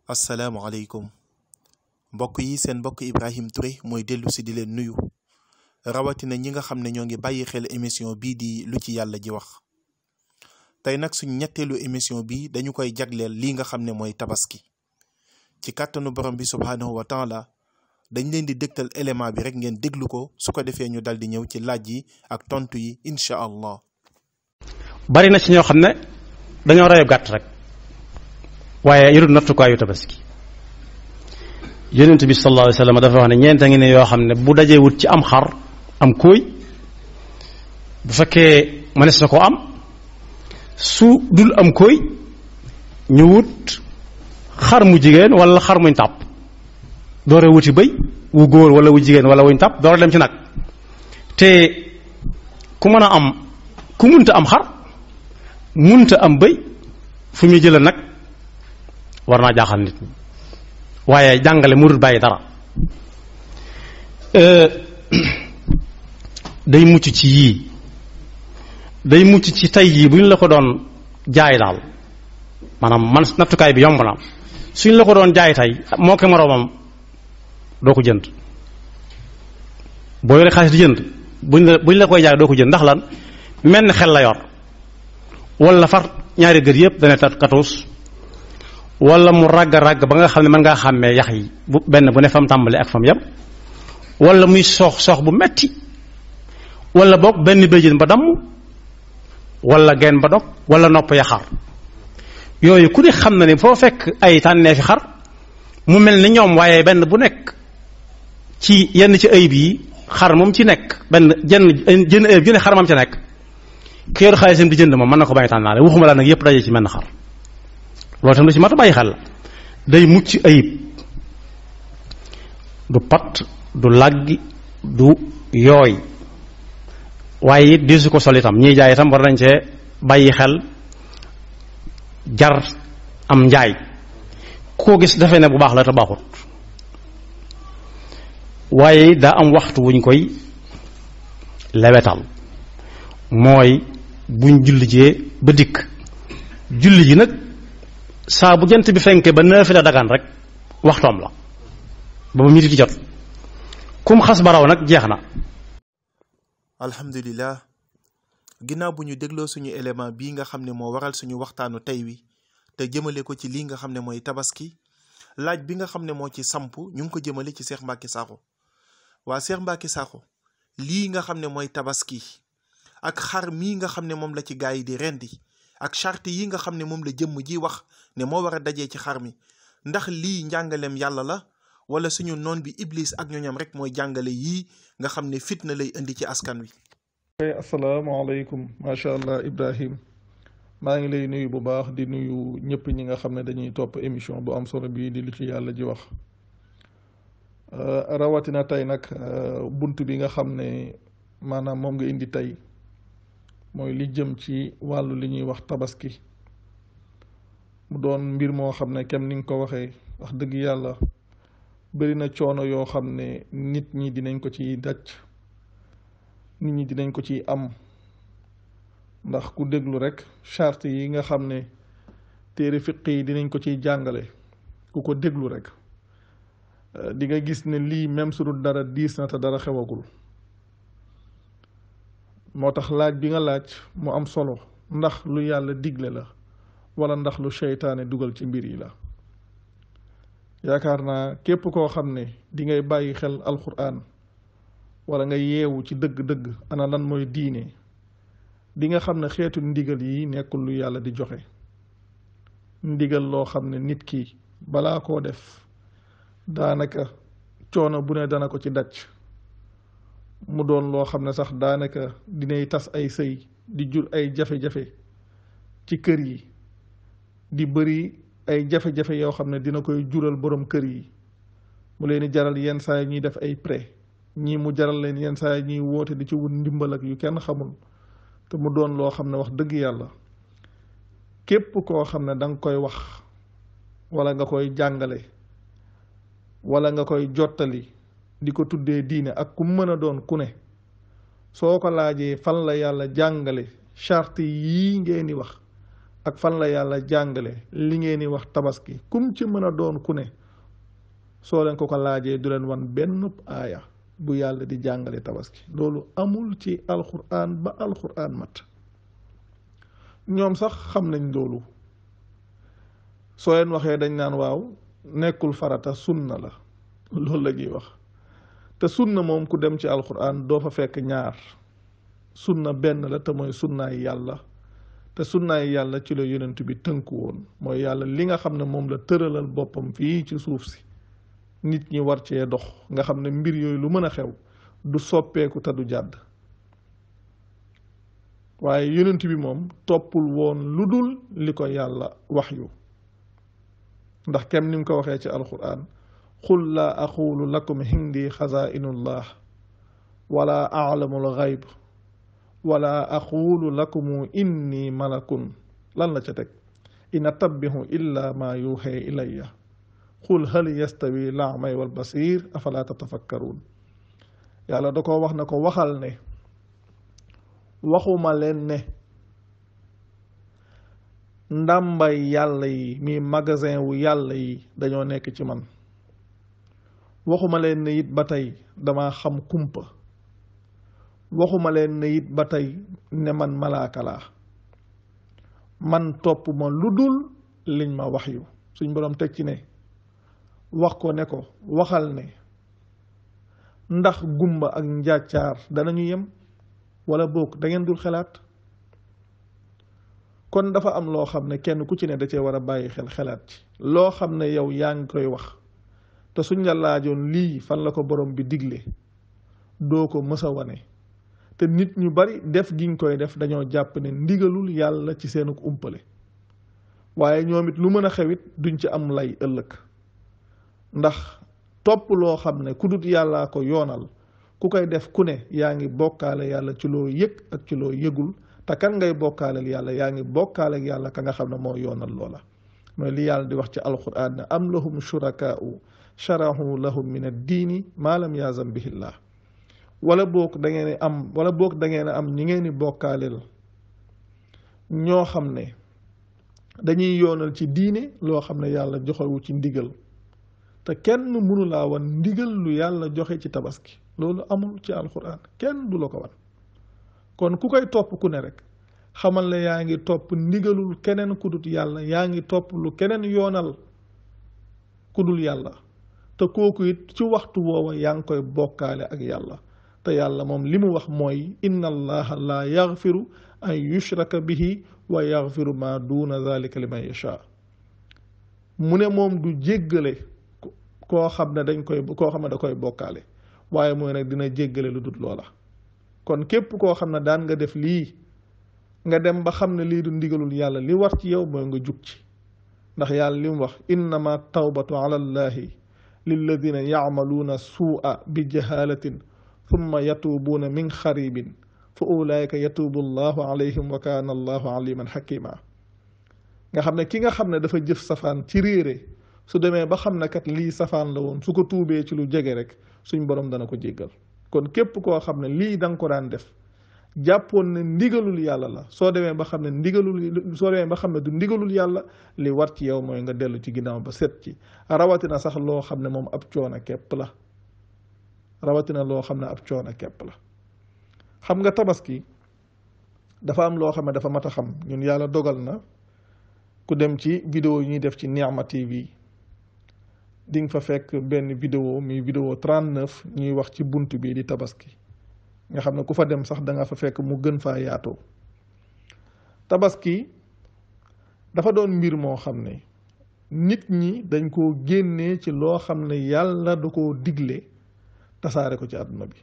asalaamaaleykum mbokk yi seen mbokk Ibrahim Touré mooy dellu si di leen nuyu rawatina ñi nga xam ne ñoo ngi bàyyi xel émission bii di lu ci yàlla ji wax tey nag suñ ñetteelu émission bi dañu koy jagleel lii nga xam ne mooy tabaski ci kàttanu borom bi subhaanahu wa taala dañ leen di dégtal élément bi rek ngeen déglu ko su ko defee ñu dal di ñëw ci laaj yi ak tontu yi incha allah. bari na ci ñoo xam ne dañoo reyu gàtt rek waaye yorul nattukaayu tabaski yonent bi sallallahu alayhi wa sallam dafa wax ne ñeenta ngi ne yoo xam ne bu dajee wut ci am xar am kóoy bu fekkee mënees na ko am su dul am kóoy ñu wut xar mu jigéen wala xar muñ tàpp doore wuti bëy wu góor wala wu jigéen wala wuñ tàpp doore dem ci nag te ku mën a am ku munta am xar munta am bëy fu muy jëlee nag war naa jaaxal nit ñi waaye jàngale mu dul bàyyi dara day mucc ci yii day mucc ci tey jii bu ñu la ko doon jaay daal maanaam man nattukaay bi yomb na suñ la ko doon jaay tey moo ko moroomam doo ko jënd boo yore xaalis di jënd buñ la koy jaay doo ko jënd ndax lan mel ni xel la yor wala far ñaari gër yëpp dana katuus wala mu ràgg ba nga xam ne mën ngaa xàmmee yax yi bu benn bu ne fam tàmbali ak fam yam wala muy soox bu metti wala boog benn béjjén ba damm wala genn ba dog wala nopp ya xar yooyu ku ne xam na ne foo fekk ay tànnee fi xar mu mel ni ñoom waaye benn bu nekk ci yenn ci ayib yi xar moom ci nekk benn jën ayib ju ne xar moom ci nekk ki yor xaalisam di jënd moom mën na ko bañ tànnaale waxuma la nag yépp daje ci menn xar loolu tam lu ci mat a bàyyi xel la day mucc ayib du pat du laggi du yooy waaye it di su ko sol itam ñiy jaay itam war nañ cee bàyyi xel jar am njaay koo gis dafay ne bu baax la te baaxut waaye daa am waxtu wuñ koy lewetal mooy buñ julli jee ba dikk julli ji nag saa bu jant bi fenkee ba neefi la dagaan rek waxtoom la ba ba midi di jot kum xas baraw nag jeex na. alhamdulilah ginnaaw bu ñu dégloo suñu élément bii nga xam ne moo waral suñu waxtaanu tey wi te jëmale ko ci lii nga xam ne mooy tabaski laaj bi nga xam ne moo ci samp ñu ngi ko jëmale ci Cheikh Mbacké Sakho waa Cheikh Mbacké Sakho lii nga xam ne mooy tabaski ak xar mii nga xam ne moom la ci gaa yi di rendi ak charte yi nga xam ne moom la jëmm ji wax ne moo war a dajee ci xar mi ndax lii njàngaleem yàlla la wala suñu noon bi iblis ak ñooñam rek mooy jàngale yii nga xam ne fitna lay indi ci askan wi. asalaamaaleykum macha allah Ibrahim maa ngi lay nuyu bu baax di nuyu ñëpp ñi nga xam ne dañuy topp émission bu am solo bii di lu ci yàlla ji wax rawatina tey nag bunt bi nga xam ne maanaam moom nga indi tey mooy li jëm ci wàllu li ñuy wax tabaski mu doon mbir moo xam ne kem ni nga ko waxee wax dëgg yàlla bari na coono yoo xam ne nit ñi dinañ ko ci daj nit ñi dinañ ko ci am ndax ku déglu rek charte yi nga xam ne téere fiq yi dinañ ko ciy jàngale ku ko déglu rek di nga gis ne lii même su dul dara diis na te dara xewagul moo tax laaj bi nga laaj mu am solo ndax lu yàlla digle la wala ndax lu seytaane dugal ci mbir yi la yaakaar naa képp koo xam ne di ngay bàyyi xel alquran wala nga yeewu ci dëgg-dëgg ana lan mooy diine di nga xam ne xeetu ndigal yi nekkul lu yàlla di joxe ndigal loo xam ne nit ki balaa koo def daanaka coono bu ne dana ko ci daj mu doon loo xam ne sax daanaka dinay tas ay sëy di jur ay jafe-jafe ci kër yi di bëri ay jafe-jafe yoo xam ne dina koy jural borom kër yi mu leen di jaral yenn saa yi ñuy def ay prêt ñii mu jaral leen yenn saa yi ñuy woote di ci wut ndimbal ak yu kenn xamul te mu doon loo xam ne wax dëgg yàlla képp koo xam ne danga koy wax wala nga koy jàngale wala nga koy jottali di ko tuddee diine ak ku mën a doon ku ne soo ko laajee fan la yàlla jàngale charte yii ngeen di wax ak fan la yàlla jàngale li ngeen di wax tabaski kum ci mën a doon ku ne soo leen ko laajee du leen wan benn aaya bu yàlla di jàngale tabaski loolu amul ci alxuraan ba alxuraan mat ñoom sax xam nañ loolu soo leen waxee dañ naan waaw nekkul farata sunna la loolu la ñuy wax te sunna moom ku dem ci alxuraan doo fa fekk ñaar sunna benn la te mooy sunnaay yàlla te sunnaay yàlla ci la yonent bi tënku woon mooy yàlla li nga xam ne moom la tëralal boppam fii ci suuf si nit ñi war cee dox nga xam ne mbir yooyu lu mën a xew du soppeeku te du jàdd waaye yonent bi moom toppul woon lu dul li ko yàlla wax yu ndax kem ni mu ko waxee ci alquran qul laa aqulu lakum hindi xazainullah wala alamul xayb wala aqulu lakum inni malakun lan la ca teg in attabihu illa ma yuuxee ilayya qul hal yastawi laamay wal basir afala tatafakkaruun yàlla da ko wax na ko waxal ne waxuma leen ne ndàmbay yàlla yi mi magasin wu yàlla yi dañoo nekk ci man waxuma leen ne it ba tey dama xam kumpa waxuma leen ne it ba tey ne man malaaka laa man topp ma lu dul liñ ma wax yu suñ boroom teg ci ne wax ko ne ko waxal ne ndax gumba ak njàccaar danañu yem wala boog da ngeen dul xelaat kon dafa am loo xam ne kenn ku ci ne da cee war a bàyyi xelaat ci loo xam ne yow yaa ngi koy wax te suñ la laajoon lii fan la ko borom bi digle doo ko mës a wane te nit ñu bari def giñ koy def dañoo jàpp ne ndigalul yàlla ci seenuk umpale waaye ñoom it lu mën a xewit duñ ci am lay ëllëg ndax topp loo xam ne ku dut yàllaa ko yoonal ku koy def ku ne yaa ngi bokkaale yàlla ci loo yëg ak ci loo yëgul te kan ngay bokkaaleel yàlla yaa ngi bokkaale yàlla ka nga xam ne moo yoonal loola mooy li yàlla di wax ci alquran ne am lahum shurakaa'u sharahu lahum min ad-diini maa lam yaazam bihillah wala boog da ngeen am ñi ngeen di bokkaaleel ñoo xam ne dañuy yoonal ci diine loo xam ne yàlla joxewu ci ndigal te kenn mënu laa wan ndigal lu yàlla joxe ci tabaski loolu amul ci alquran kenn du la ko wan kon ku koy topp ku ne rek xamal ne yaa ngi topp ndigalul keneen ku dut yàlla yaa ngi topp lu keneen yoonal ku dul yàlla te kooku it ci waxtu woowa yaa ngi koy bokkaale ak yàlla te yàlla moom li mu wax mooy inna allaha la yaxfiru an yushraka bihi wa yaxfiru ma duna zalika liman yasha mu ne moom du jéggale koo xam ne da koy bokkaale waaye mooy nag dina jéggale lu dut loola kon képp koo xam ne daan nga def lii nga dem ba xam ne lii du ndigalul yàlla li war ci yow mooy nga jug ci ndax yàlla li mu wax innama tawbatu ala allahi lilladina yacmaluuna suu'a bi jahalatin thumma yatuubuuna min xaribin fa ulaika yatuubu allahu alayhim wa kaana allahu aliman xakima nga xam ne ki nga xam ne dafa jëf safaan ci réere su demee ba xam ne kat lii safaan la woon su ko tuubee ci lu jege rek suñ borom dana ko jéggal kon képp koo xam ne lii da nga ko daan def jàppoon ne ndigalul yàlla la soo demee ba xam ne du ndigalul yàlla li war ci yow mooy nga dellu ci ginnaaw ba set ci rawatina sax loo xam ne moom ab coono képp la xam nga tabaski dafa am loo xam ne dafa mat a xam ñun yàlla dogal na ku dem ci vidéo yi ñuy def ci Nihma TV di nga fa fekk benn vidéo muy vidéo 39 ñuy wax ci bunt bi di tabaski nga xam ne ku fa dem sax da nga fa fekk mu gën faa yaatoo tabaski dafa doon mbir moo xam ne nit ñi dañ koo génnee ci loo xam ne yàlla da koo digle tasaare ko ci àdduna bi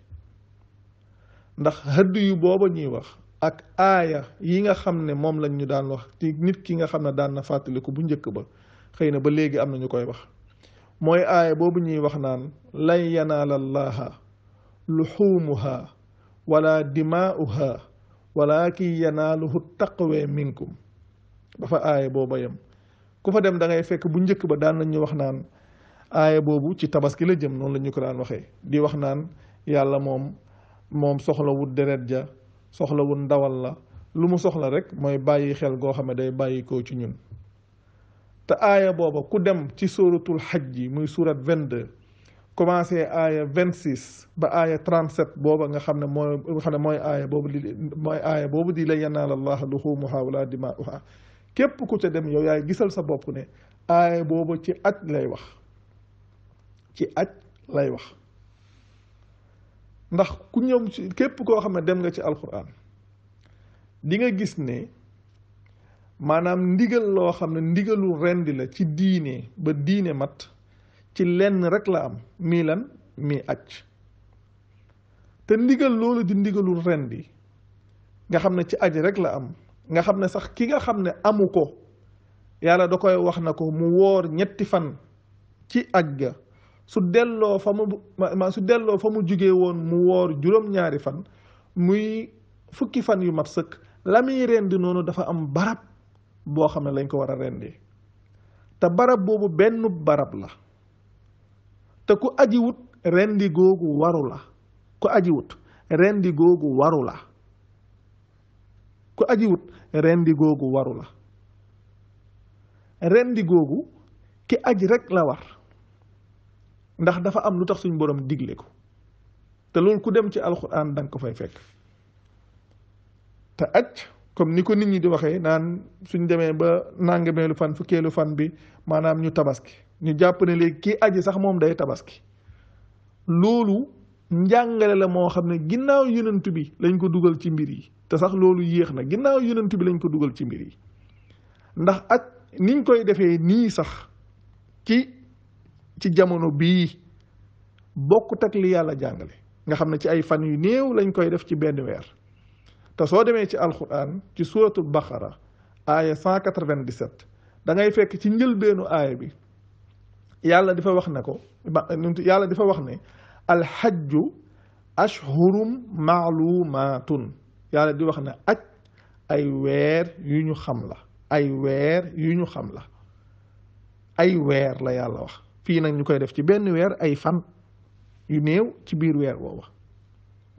ndax hëdd yu booba ñuy wax ak aaya yi nga xam ne moom lañ ñu daan wax ci nit ki nga xam ne daan na fàttaliku bu njëkk ba xëy na ba léegi am na ñu koy wax mooy aaya boobu ñuy wax naan lan yanaala llaha luxuumuha wala dimaa'uha walakin yanaaluhu taqwa minkum dafa aaya booba yem ku fa dem da ngay fekk bu njëkk ba daan nañu wax naan aaya boobu ci tabaski la jëm noonu la ñu ko daan waxee di wax naan yàlla moom soxlawul deret ja soxlawul ndawal la lu mu soxla rek mooy bàyyi xel goo xam ne day bàyyi koo ci ñun. te aaya booba ku dem ci suratul xaj ji muy surat 22 commencé aaya 26 ba aaya 37 booba nga xam ne mooy aaya boobu di la yanaala llaha luhumuha wala dimaa'uha képp ku ca dem yow yaay gisal sa bopp ne aaya boobu ci aj lay wax, ci aj lay wax. ndax ku ñëw ci képp koo xam ne dem nga ci alquran di nga gis ne maanaam ndigal loo xam ne ndigalu rendi la ci diine ba diine mat ci lenn rek la am, mii lan mii aj. te ndigal loolu di ndigalu rendi nga xam ne ci aj rek la am, nga xam ne sax ki nga xam ne amu ko yàlla da koy wax na ko mu woor 3 fan ci aj ga, su delloo fa mu jugee woon mu woor 7 fan, muy fukki fan yu mat sëkk. la muy rendi noonu dafa am barab boo xam ne lañ ko war a rendi, te barab boobu benn barab la. te ku ajiwut rendi googu waru la, ku ajiwut rendi googu waru la, ku ajiwut rendi googu waru la. rendi googu ki aji rek la war, ndax dafa am lu tax suñ borom digle ko, te loolu ku dem ci alxuraan danga ko fay fekk. te aj comme ni ko nit ñi di waxee naan suñ demee ba nangameelu fan fukkeelu fan bi maanaam ñu tabaski, ñu jàpp ne léegi kii aji sax moom day tabaski. loolu njàngale la moo xam ne ginnaaw yonent bi lañ ko dugal ci mbir yi, te sax loolu yéex na, ginnaaw yonent bi lañ ko dugal ci mbir yi. ndax aj niñ koy defee nii sax ci jamono bii bokkut ak li yàlla jàngale, nga xam ne ci ay fan yu néew lañ koy def ci benn weer. te soo demee ci alquran ci suratul baqara aaya 197 da ngay fekk ci njëlbeenu aaya bi yàlla dafa wax ne alxajju ashhurum maalumaatun. yàlla di wax ne aj ay weer yu ñu xam la, ay weer yu ñu xam la, ay weer la yàlla wax. fii nag ñu koy def ci benn weer, ay fan yu néew ci biir weer woowa.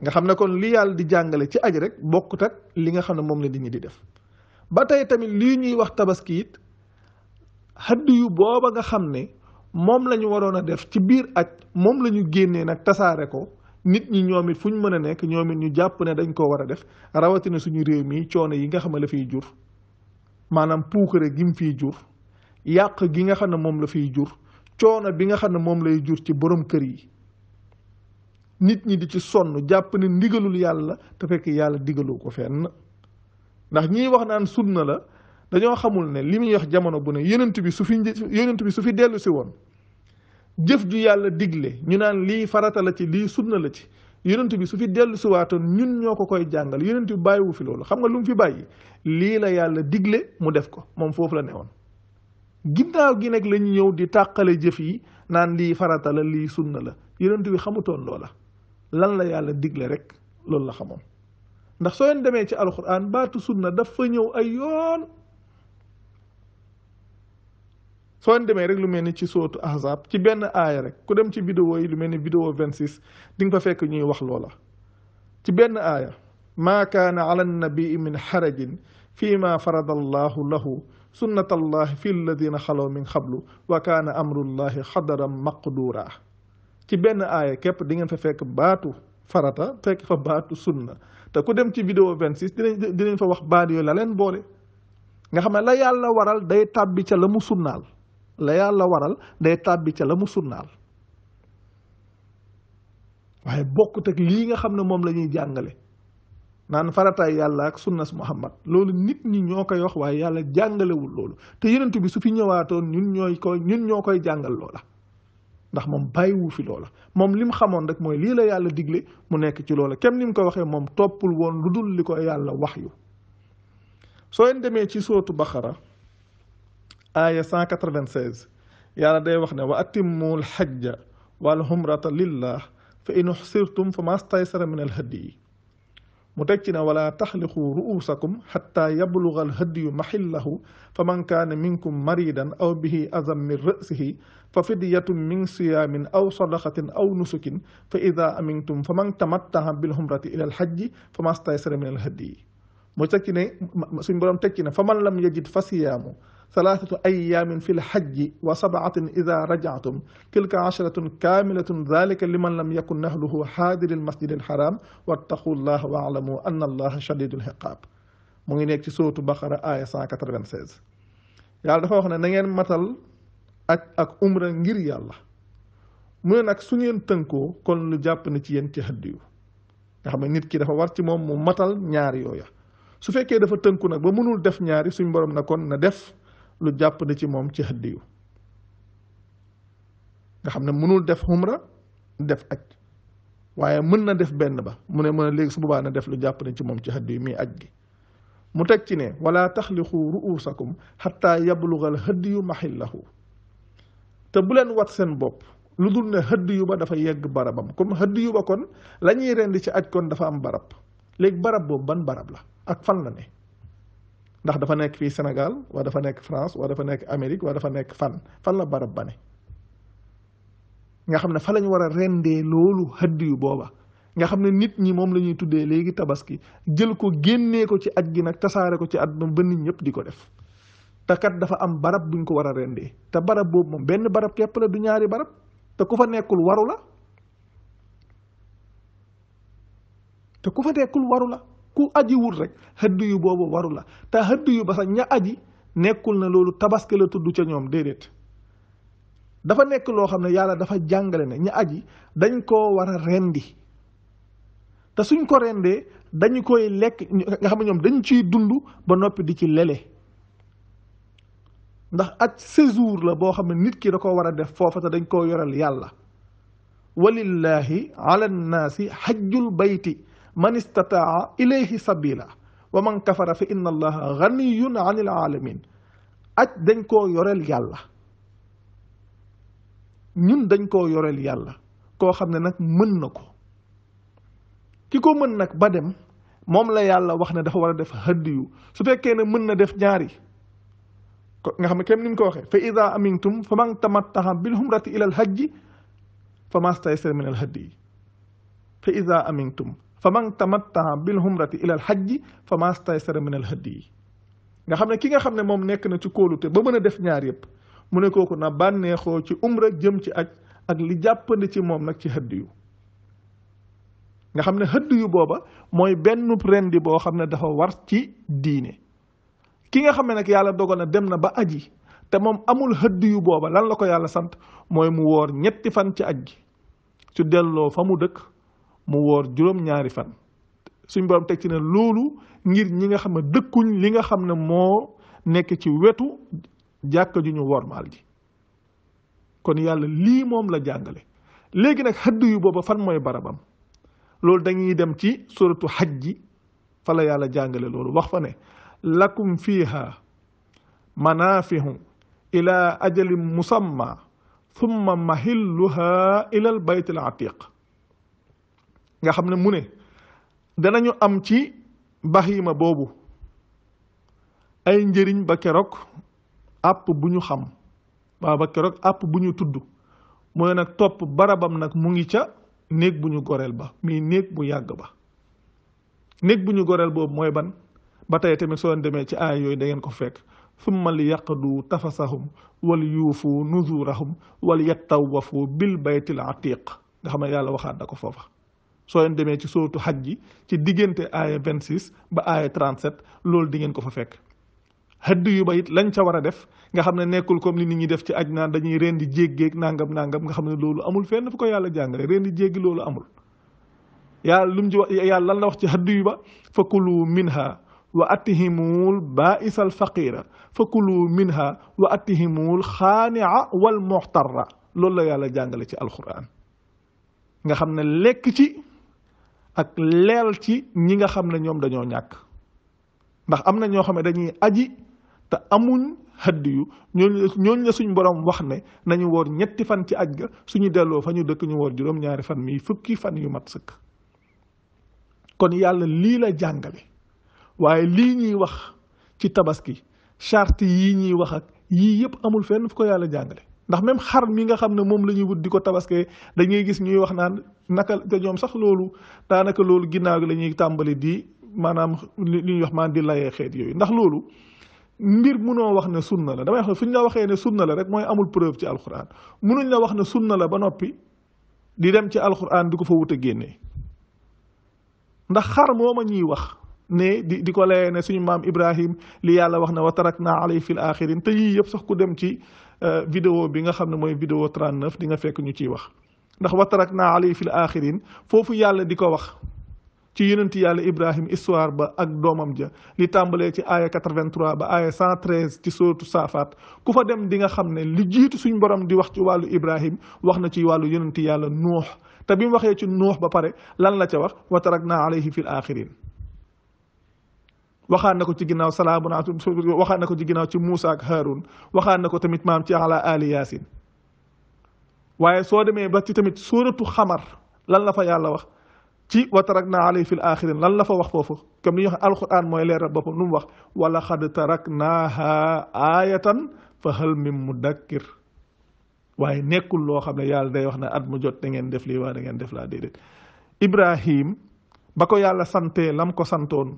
nga xam ne kon li yàlla di jàngale ci aj rek bokkut ak li nga xam ne moom la nit ñi di def. ba tey tamit lii ñuy wax tabaski it xaddu yu booba nga xam ne moom la ñu waroon a def ci biir aj moom la ñu génnee nag tasaare ko nit ñi ñoom it fu ñu mën a nekk ñoom it ñu jàpp ne dañ koo war a def, rawatina suñu réew mi coono yi nga xam ne la fiy jur, maanaam puukare gi mu fiy jur, yàq gi nga xam ne moom la fiy jur, coono bi nga xam ne moom lay jur ci borom kër yi. nit ñi di ci sonn jàpp ne ndigalul yàlla te fekk yàlla digaloo ko fenn. ndax ñiy wax naan sunna la dañoo xamul ne li muy wax jamono bu ne yonent bi su fi dellu si woon jëf ju yàlla digle ñu naan lii farata la ci lii sunna la ci, yonent bi su fi dellu si waatoon ñun ñoo ko koy jàngal. yonent bi bàyyiwu fi loolu. xam nga lu mu fi bàyyi? lii la yàlla digle mu def ko, moom foofu la newoon. ginnaaw gi nag lañu ñëw di tàqale jëf yi naan lii farata la lii sunna la. yonent bi xamutoon loola. lan la yàlla digle rek loolu la xamoon. ndax soo leen demee ci alquran baatu sunna dafa ñëw ay yoon. soo leen demee rek lu mel ni ci sootu ahzab ci benn aaya rek ku dem ci vidéo yi lu mel ni vidéo 26 di nga fa fekk ñuy wax loola. ci benn aaya maa kaana ala nabii min xarajin fi ma farada allahu lahu sunnatallahi fi alladina xalaw min xablu wa kaana amrullahi xadaran maqdura. ci benn aaya képp di ngeen fa fekk baatu farata fekk fa baatu sunna. te ku dem ci vidéo 26 dinañ fa wax baat yooyu la leen boole. nga xam ne la yàlla waral day tàbbi ca la mu sunnaal, la yàlla waral day tàbbi ca la mu sunnaal. waaye bokkut ak lii nga xam ne moom la ñuy jàngale naan farataay yàlla ak sunnas muhammad. loolu nit ñi ñoo koy wax waaye yàlla jàngalewul loolu. te yonent bi su fi ñëwaatoon ñun ñoo koy jàngal loola. ndax moom bàyyiwu fi loola. moom li mu xamoon rek mooy lii la yàlla digle mu nekk ci loola. kem ni mu ko waxee moom toppul woon lu dul li ko yàlla wax yu. soo leen demee ci sootu baqara aaya 196 yàlla day wax ne wa atimmul xajja wal humrata lillah fa in uxsirtum fa mastaysara min al hadyi. mu teg ci ne wala taxliqu ruusakum xatta yabluga al hadyu maxillahu fa man kaana minkum maridan aw bihi azam min rasihi fa fidyatun min siyaamin aw sadaqatin aw nusukin fa ida amintum fa man tamattaha bil humrati ila al hajji fa mastaysara min al hadyi. mu tekki ne suñ borom tekki ne fa man lam yajid fa siyaamu salaasatu ayaamin fi lxajji wa sabaatin ida rajaatum tilka asharatun kaamilatun dalika liman lam yakun nahluhu xaadiri lmasjidi alxaram wattaqu llaha waalamu anna allaha shadidul xiqaab mu ngi nekk ci sóotu baqara aaya 196. yàlla dafa wax ne na ngeen matal aj ak umra ngir yàlla mu ne nag su ngeen tënkoo kon lu jàpp na ci yéen ci hadiyu nga xam ne nit ki dafa war ci moom mu matal ñaari yooya su fekkee dafa tënku nag ba mënul def ñaari suñ borom na kon na def lu jàpp na ci moom ci hadiyu nga xam ne mënul def umra def aj waaye mën na def benn ba mu ne léegi su boobaa na def lu jàpp na ci moom ci hadiyu mii aj gi mu teg ci ne wala taxliqu ruusakum xatta yabluga al hadiyu maxillahu te bu leen wat seen bopp lu dul ne hadiyu ba dafa yegg barabam comme hadiyu ba kon la ñuy rendi ci aj kon dafa am barab léegi barab boobu ban barab la ak fan la ne ndax dafa nekk fii Sénégal wala dafa nekk France wala dafa nekk Amérique wala dafa nekk fan la barab ba ne nga xam ne fa lañ war a rendee loolu hadiyu booba nga xam ne nit ñi moom la ñuy tuddee léegi tabaski jël ko génnee ko ci aj gi nag tasaare ko ci àdduna ba nit ñëpp di ko def te kat dafa am barab buñ ko war a rendee te barab boobu moom benn barab képp la du ñaari barab te ku fa nekkul waru la ku aji wut rek hadiyu boobu waru la te hadiyu ba sax ña aji nekkul na loolu tabaski la tudd ca ñoom déedéet dafa nekk loo xam ne yàlla dafa jàngale ne ña aji dañ koo war a rendi te suñ ko rendee dañu koy lekk nga xam ne ñoom dañ ciy dund ba noppi di ci lele ndax aj séjour la boo xam ne nit ki da ko war a def foofa te dañ koo yoral yàlla walillahi ala nnaasi xajjul bayti man istataa ilayhi sabila wa man kafara fa inna allaha ganiyun anil alamin aj dañ koo yoreel yàlla ñun dañ koo yoreel yàlla koo xam ne nag mën na ko ki ko mën nag ba dem moom la yàlla wax ne dafa war a def hadiyu su fekkee ne mën na def ñaari nga xam ne kenn ni mu ko waxee fa ida amintum fa man tamattaha bil humrati ila al hajji fa ma staysara min al hadiyi fa ida amintum fa man tamattaha bil humrati ila al hajji fa ma staysara min al hadiyi nga xam ne ki nga xam ne moom nekk na ci kóolute ba mën a def ñaar yëpp mu ne kooku na bànneexoo ci umra jëm ci aj ak li jàppandi ci moom nag ci hadiyu nga xam ne hadiyu booba mooy benn rendi boo xam ne dafa war ci diine ki nga xam ne nag yàlla dogal na dem na ba aji te moom amul hadiyu booba lan la ko yàlla sant mooy mu woor 7 fan ci aj gi su delloo fa mu dëkk mu woor juróom-ñaari fan suñ borom teg ci ne loolu ngir ñi nga xam ne dëkkuñ li nga xam ne moo nekk ci wetu jàkka ju ñu wormaal ji kon yàlla lii moom la jàngale léegi nag hadiyu booba fan mooy barabam loolu dañuy dem ci suratu xajji fa la yàlla jàngale loolu wax fa ne lakum fiha manafihu ila ajalin musamma thumma mahilluha ila al bayt al atiq nga xam ne mu ne danañu am ci bahima boobu ay njëriñ ba keroog àpp bu ñu xam waaw ba keroog àpp bu ñu tudd mooy nag topp barabam nag mu ngi ca néeg bu ñu goreel ba mii néeg bu yàgg ba néeg bu ñu goreel boobu mooy ban ba tey tamit soo demee ci aay yooyu da ngeen ko fekk summa li yaqdu tafasahum wal yuufu nuzurahum wal yattawafu bil baytil atiq nga xam ne yàlla waxaat na ko foofa soo demee ci sootu xaj ji ci diggante aaya 26 ba aaya 37 loolu di ngeen ko fa fekk hadiyu ba it lañ ca war a def nga xam ne nekkul comme ni nit ñi def ci aj naan dañuy rendi jéggeeg nangam nga xam ne loolu amul fenn fu ko yàlla jàngale rendi jéggi loolu amul yàlla lu mu ci wax yàlla lan la wax ci hadiyu ba fakulu minha wa atihimul baisal faqira fakulu minha wa atihimul xaania wal muxtarra loolu la yàlla jàngale ci alquran nga xam ne lekk ci ak leel ci ñi nga xam ne ñoom dañoo ñàkk ndax am na ñoo xam ne dañuy aji te amuñ hadiyu ñooñu la suñ borom wax ne nañu woor 7 fan ci aj ga suñu delloo fa ñu dëkk ñu woor juróom-ñaari fan mi fukki fan yu mat sëkk kon yàlla lii la jàngale waaye lii ñuy wax ci tabaski charte yii ñuy wax ak yii yëpp amul fenn fu ko yàlla jàngale ndax même xar mi nga xam ne moom la ñuy wut di ko tabaskee dañuy gis ñuy wax naan naka te ñoom sax loolu daanaka loolu ginnaaw gi la ñuy tàmbali di maanaam li ñuy wax maan di layee xeet yooyu ndax loolu mbir munoo wax ne sunna la damay wax ne fu ñu la waxee ne sunna la rek mooy amul preuve ci alquran munuñ la wax ne sunna la ba noppi di dem ci alquran di ko fa wut a génnee ndax xar mooma ñuy wax ne di ko layee ne suñu maam Ibrahim li yàlla wax ne wa tarakna alayhi fil axirin te yii yëpp sax ku dem ci vidéo bi nga xam ne mooy vidéo 39 di nga fekk ñu ciy wax ndax wa tarakna alayhi fil axirin foofu yàlla di ko wax ci yonent yàlla Ibrahim histoire ba ak doomam ja li tàmbalee ci aaya 83 ba aaya 113 ci sóotu saafaat ku fa dem di nga xam ne li jiitu suñ borom di wax ci wàllu Ibrahim wax na ci wàllu yonent yàlla nuux te bi mu waxee ci nuux ba pare lan la ca wax wa tarakna alayhi fil axirin waxaan na ko ci ginnaaw salaamun waxaan na ko ci ginnaaw ci Muusa ak Haarun waxaan na ko tamit maam ci ala ali yaasin waaye soo demee ba ci tamit sóoratu xamar lan la fa yàlla wax ci wa tarakna alayhi fil axirin lan la fa wax foofu comme li ñuy wax alquran mooy leeral boppam lu mu wax wala xad taraknaha ayatan fa hal min mudakkir waaye nekkul loo xam ne yàlla day wax ne at mu jot da ngeen def lii waa da ngeen def laa déedéet Ibrahim ba ko yàlla santee lam ko santoon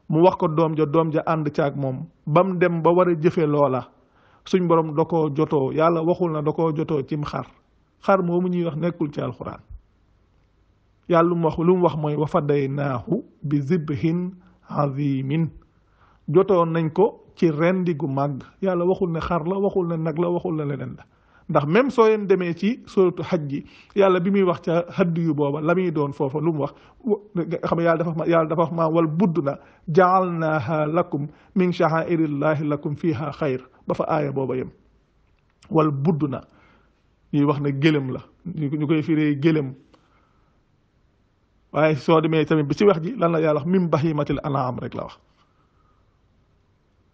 mu wax ko doom ja ànd caag moom ba mu dem ba war a jëfe loola suñ borom da koo jotoo yàlla waxul na da koo jotoo cim xar moomu ñuy wax nekkul ci alquran yàlla lu mu wax mooy wa fadaynaahu bi zibhin azimin jotoo nañ ko ci rendi gu màgg yàlla waxul ne xar la waxul ne nag la waxul ne leneen la ndax même soo leen demee ci suratu xaj ji yàlla bi muy wax ca haddu yu booba la muy doon foofa lu mu wax xam yàlla dafa wax maa wal budd na jaalnaaha lakum min sha'airillahi lakum fiha xayr ba fa aaya booba yem wal budd na ñuy wax ne gëlëm la ñu koy firee gëlëm waaye soo demee tamit bi ci wax ji lan la yàlla wax min bahimatil an'am rek la wax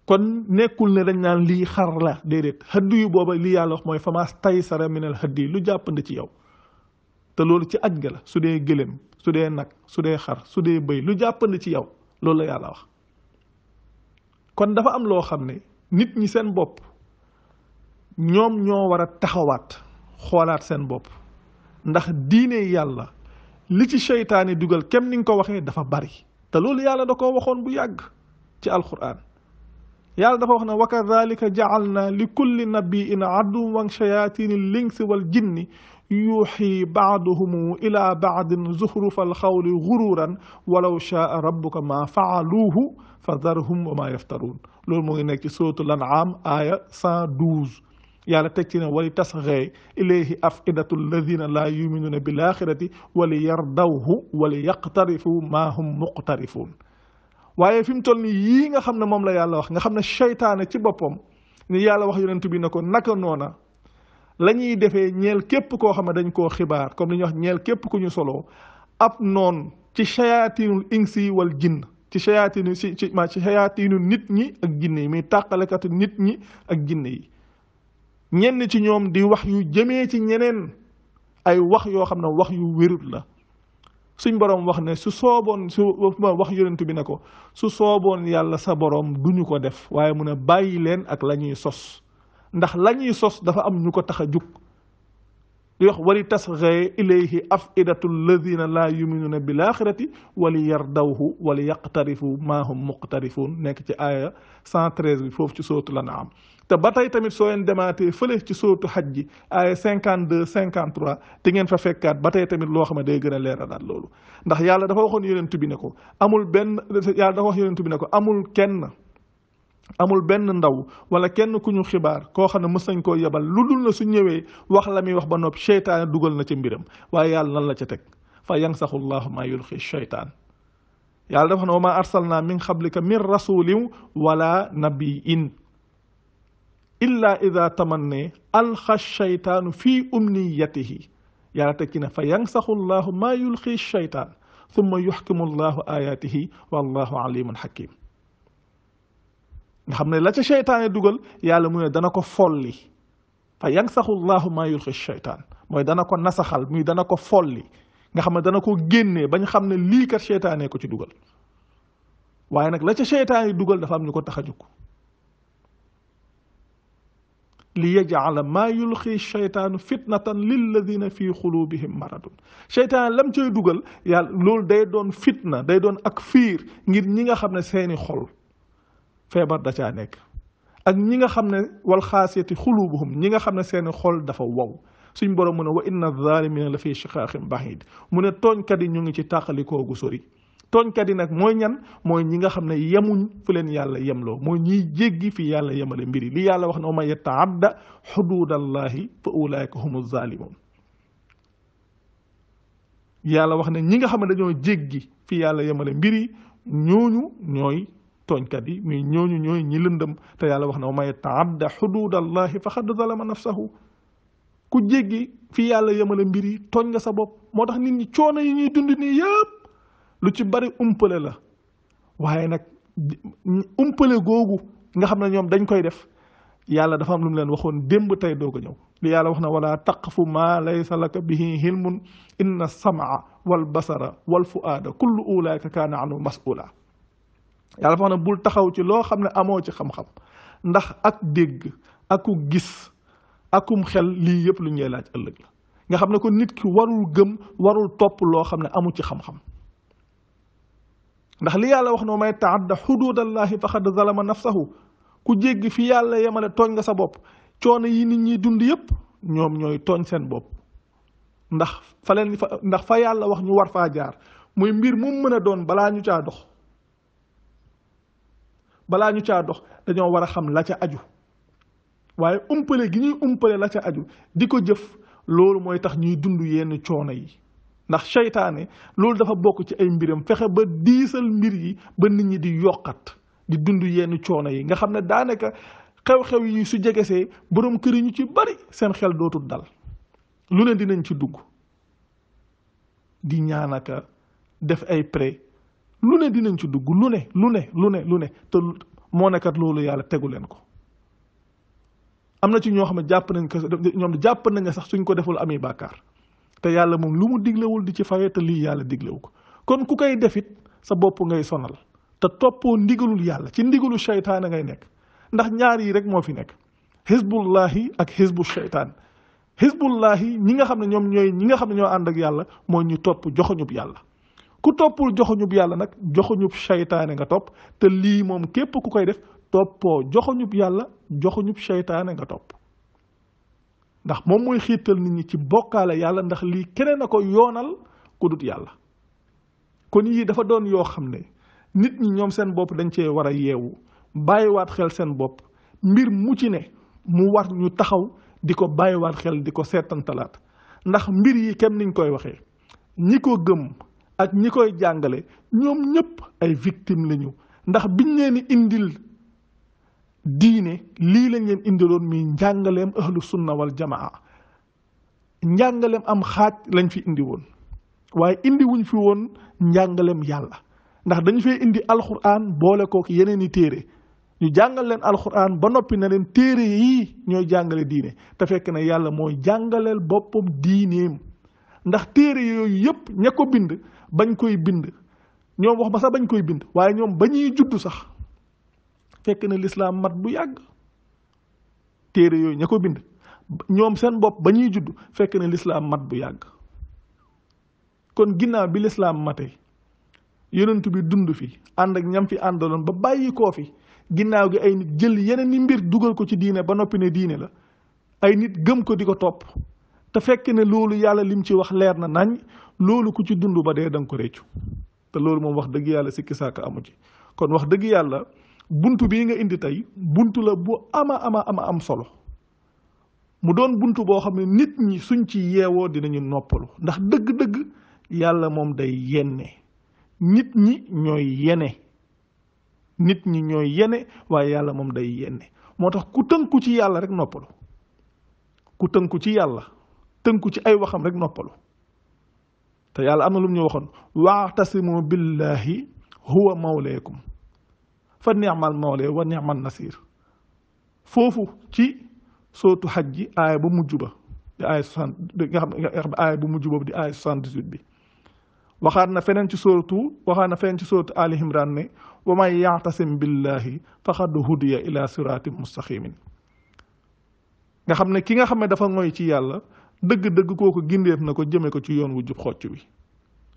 kon nekkul ne dañ naan lii xar la déedéet haddu yu booba lii yàlla wax mooy famaas taysara minal haddi lu jàppandi ci yow te loolu ci aj ga la su dee gëlëm su dee nag su dee xar su dee bëy lu jàppandi ci yow loolu la yàlla wax kon dafa am loo xam ne nit ñi seen bopp ñoom ñoo war a taxawaat xoolaat seen bopp ndax diine yàlla li ci seytaane dugal kem ni nga ko waxee dafa bari te loolu yàlla da koo waxoon bu yàgg ci alquran yàlla dafa wax ne wa kadhalika ja'alna li kulli nabiyyin aduwwan shayatini l-insi wal jinni yuuxi ba'duhum ila ba'din zuxrufa al-qawli ghururan walaw sha'a rabbuka ma fa'aluhu fadharhum wa ma yaftarun loolu moo ngi nekk ci suratul an'am aaya 112 yàlla teg ci ne wali tasgha ilayhi afidatu alladhina la yu'minuna bil akhirati wali yardawhu wali yaqtarifu ma hum muqtarifun waaye fi mu toll nii yii nga xam ne moom la yàlla wax nga xam ne seytaane ci boppam ni yàlla wax yonent bi ne ko naka noona la ñuy defee ñeel képp koo xam ne dañ koo xibaar comme li ñuy wax ñeel képp ku ñu soloo ab noon ci shayatinul insi wal jinn ci shayatinu ci shayatinu nit ñi ak jinne yi muy tàqalekatu nit ñi ak jinne yi ñenn ci ñoom di wax yu jëmee ci ñeneen ay wax yoo xam ne wax yu wérut la suñ borom wax ne su sooboon su wax yonent bi ne ko su sooboon yàlla sa borom duñu ko def waaye mu ne bàyyi leen ak la ñuy sos ndax la ñuy sos dafa am ñu ko tax a jug di wax wali tasgha ilayhi afidatu alladina la yuminuna bil axirati wali yardawhu wali yaqtarifu ma hum muqtarifun nekk ci aaya 113 bi foofu ci sooratul An'am te ba tey tamit soo leen demaatee fële ci sootu xaj ji aaya 52 53 te ngeen fa fekkaat ba tey tamit loo xam ne day gën a leeralaat loolu ndax yàlla dafa waxoon yonent bi ne ko amul benn ndaw wala kenn ku ñu xibaar koo xam ne mës nañ koo yebal lu dul na su ñëwee wax la muy wax ba noppi seytaane dugal na ca mbiram waaye yàlla lan la ca teg fa yansaxu llahu maa yulqi seytaan yàlla dafa ne wa maa arsalna min qablika min rasulin wala nabiyin illa ida tamanne alxa shaytaanu fi umniyatihi yàlla teg ci ne fa yansaxu llahu maa yulqi shaytaan thumma yuxkimu llahu ayatihi wallahu alimun hakim nga xam ne la ca shaytaane dugal yàlla mu ne dana ko folli fa yansaxu llahu maa yulqi shaytaan mooy dana ko nasaxal muy dana ko folli nga xam ne dana ko génnee bañ xam ne lii kat shaytaane ko ci dugal waaye nag la ca shaytaane dugal dafa am ñu ko tax a jóg li yaj'ala maa yulqi shaytaanu fitnatan lilladina fi xulubihim maradun shaytaan lam cay dugal yàlla loolu day doon fitna day doon ak fiir ngir ñi nga xam ne seeni xol feebar da caa nekk ak ñi nga xam ne wal xaasiyati xulubuhum ñi nga xam ne seeni xol dafa wow suñ borom mu ne wa inna zalimina la fi shiqaqin bahid mu ne tooñkat yi ñu ngi ci tàqalikoo gu sori tooñkat yi nag mooy ñan mooy ñi nga xam ne yemuñ fu leen yàlla yemloo mooy ñiy jéggi fi yàlla yemale mbiri li yàlla wax ne wa man yataadda xududallahi fa ulaika humu zalimun yàlla wax ne ñi nga xam ne dañoo jéggi fi yàlla yemale mbiri ñooñu ñooy tooñkat yi mais ñooñu ñooy ñi lëndëm te yàlla wax ne wa man yataadda xududallahi faqad zalama nafsahu ku jéggi fi yàlla yemale mbiri tooñ nga sa bopp moo tax nit ñi coono yi ñuy dund nii yëpp lu ci bari umpale la waaye nag umpale googu nga xam ne ñoom dañ koy def yàlla dafa am lu mu leen waxoon démb tey doog a ñëw li yàlla wax na wala taqfu ma laysa laka bihi hilmun inna samaa wal basara wal fuaada kullu ulaika kaana anhu mas'ula yàlla dafa wax ne bul taxaw ci loo xam ne amoo ci xam-xam ndax ak dégg aku gis akum xel lii yëpp lu ñuy laaj ëllëg la nga xam ne ko nit ki warul gëm warul topp loo xam ne amu ci xam-xam ndax li yàlla wax ne may taadda xududallahi faqad zalama nafsahu ku jéggi fi yàlla yemale tooñ nga sa bopp coono yi nit ñi dund yépp ñoom ñooy tooñ seen bopp ndax fa yàlla wax ñu war faa jaar muy mbir mu mën a doon balaa ñu caa dox dañoo war a xam la ca aju waaye umpale gi ñuy umpale la ca aju di ko jëf loolu mooy tax ñuy dund yenn coono yi ndax seytaane loolu dafa bokk ci ay mbiram fexe ba diisal mbir yi ba nit ñi di yokkat di dund yenn coono yi nga xam ne daanaka xew-xew yi su jegesee borom kër yi ñu ci bari seen xel dootul dal lu ne dinañ ci dugg di ñaanaka def ay pré lu ne dinañ ci dugg lu ne te moo nekkat loolu yàlla tegu leen ko am na ci ñoo xam ne jàpp nañ ne sax suñ ko deful ami bàkkaar te yàlla moom lu mu diglewul di ci faye te lii yàlla diglewu ko kon ku koy defit sa bopp ngay sonal te toppoo ndigalul yàlla ci ndigalu seytaane ngay nekk ndax ñaar yi rek moo fi nekk xisbullahi ak xisbu seytaan xisbullahi ñi nga xam ne ñi nga xam ne ñoo ànd ak yàlla mooy ñu topp joxoñub yàlla ku toppul joxoñub yàlla nag joxoñub seytaane nga topp te lii moom képp ku koy def toppoo joxoñub yàlla joxoñub seytaane nga topp ndax moom mooy xiital nit ñi ci bokkaale yàlla ndax lii keneen a ko yoonal ku dut yàlla kon yii dafa doon yoo xam ne nit ñi ñoom seen bopp dañ cee war a yeewu bàyyiwaat xel seen bopp mbir mu ci ne mu war ñu taxaw di ko bàyyiwaat xel di ko seetantalaat ndax mbir yi kenn niñ koy waxee ñi ko gëm ak ñi koy jàngale ñoom ñëpp ay victime lañu ndax biñ leen di indil diine lii lañ leen indiloon mi njàngaleem ahlu sunna wal jamaa njàngaleem am xaaj lañ fi indi woon waaye indi wuñ fi woon njàngaleem yàlla ndax dañu fee indi alquran boole kook yeneen i téere ñu jàngal leen alquran ba noppi na leen téere yii ñooy jàngale diine te fekk na yàlla mooy jàngaleel boppam diineem ndax téere yooyu yëpp ña ko bind bañ koy bind ñoom wax ma sax bañ koy bind waaye ñoom ba ñuy juddu sax fekk na lislaam mat bu yàgg téere yooyu ña ko bind ñoom seen bopp ba ñuy judd fekk na lislaam mat bu yàgg kon ginnaaw bi lislaam matee yonent bi dund fi ànd ak ñam fi àndaloon ba bàyyi koo fi ginnaaw gi ay nit jël yeneen ni mbir dugal ko ci diine ba noppi ne diine la ay nit gëm ko di ko topp te fekk ne loolu yàlla lim ci wax leer na nañ loolu ku ci dund ba dee danga ko réccu te loolu moom wax dëgg yàlla sikki saaka amu ci kon wax dëgg yàlla buntu bii nga indi tey buntu la bu ama am solo mu doon buntu boo xam ne nit ñi suñ ci yeewoo dinañu noppalu ndax dëgg-dëgg yàlla moom day yenne nit ñi ñooy yene waaye yàlla moom day yenne moo tax ku tënku ci yàlla rek noppalu ku tënku ci yàlla tënku ci ay waxam rek noppalu te yàlla am na lu mu ñu waxoon wa'tasimu billahi huwa mawlaykum fa ni'mal mawla wa ni'man nasir foofu ci sootu xaj ji aaya ba mujj ba di aaya 60 nga xam aaya bu mujj boobu di aaya 78 bi waxaat na feneen ci sootu Ali Imran ne wa man ya'tasim billahi faqad hudiya ila siratin mustaqimin nga xam ne ki nga xam ne dafa ngoy ci yàlla dëgg-dëgg kooku gindeef na ko jëme ko ci yoon wu jub xocc wi.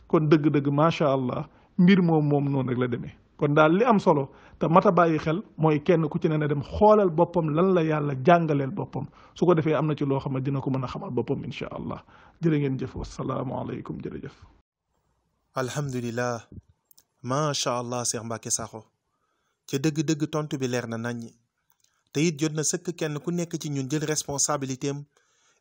kon dëgg-dëgg macha allah mbir moom noonu rek la demee. kon daal li am solo te mat a bàyyi xel mooy kenn ku ci ne na dem xoolal boppam lan la yàlla jàngaleel boppam su ko defee am na ci loo xam ne dina ko mën a xamal boppam incha allah jërë ngeen jëf wasalaamualeykum jërëjëf. alhamdulilah macha allah Cheikh Mbacké Sakho ca dëgg-dëgg tontu bi leer na naññi te it jot na sëkk kenn ku nekk ci ñun jël responsabilité am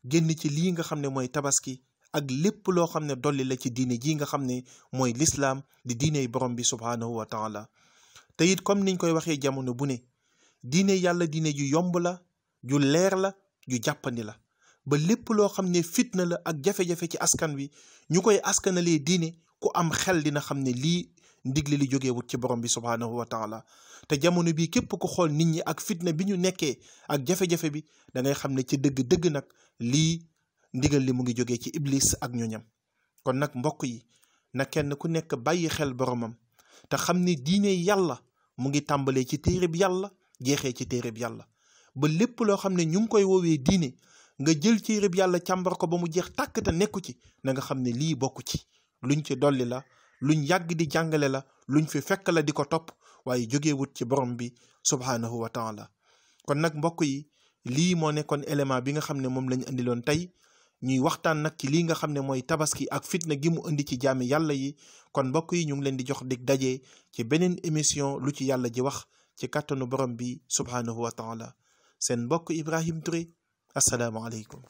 génn ci lii nga xam ne mooy tabaski ak lépp loo xam ne dolli la ci diine ji nga xam ne mooy lislaam di diiney borom bi subhaanahu wa taala te it comme niñ koy waxee jamono bu ne diine yàlla diine ju yomb la ju leer la ju jàppandi la ba lépp loo xam ne fitna la ak jafe-jafe ci askan wi ñu koy askanalee diine ku am xel dina xam ne lii ndigle li jógee wut ci borom bi subhaanahu wa taala te jamono bi képp ku xool nit ñi ak fitna bi ñu nekkee ak jafe-jafe bi da ngay xam ne ci dëgg-dëgg nag lii ndigal li mu ngi jógee ci iblis ak ñoñam kon nag mbokk yi na kenn ku nekk bàyyi xel boromam te xam ne diine yàlla mu ngi tàmbalee ci téereb yàlla jeexee ci téereb yàlla ba lépp loo xam ne ñu ngi koy woowee diine nga jël téereb yàlla càmbar ko ba mu jeex tàkk te nekku ci na nga xam ne lii bokku ci luñ ci dolli la luñ yàgg di jàngale la luñ fi fekk la di ko topp waaye jógee wut ci borom bi subhaanahu wa taala kon nag mbokk yi lii moo nekkoon élément bi nga xam ne moom lañu indiloon tey ñuy waxtaan nag ci lii nga xam ne mooy tabaski ak fitna gi mu indi ci jaami yàlla yi kon mbokk yi ñu ngi leen di jox dig daje ci beneen émission lu ci yàlla ji wax ci kàttanu borom bi subhaanahu wa taala seen mbokk Ibrahim Touré assalaamu aleykum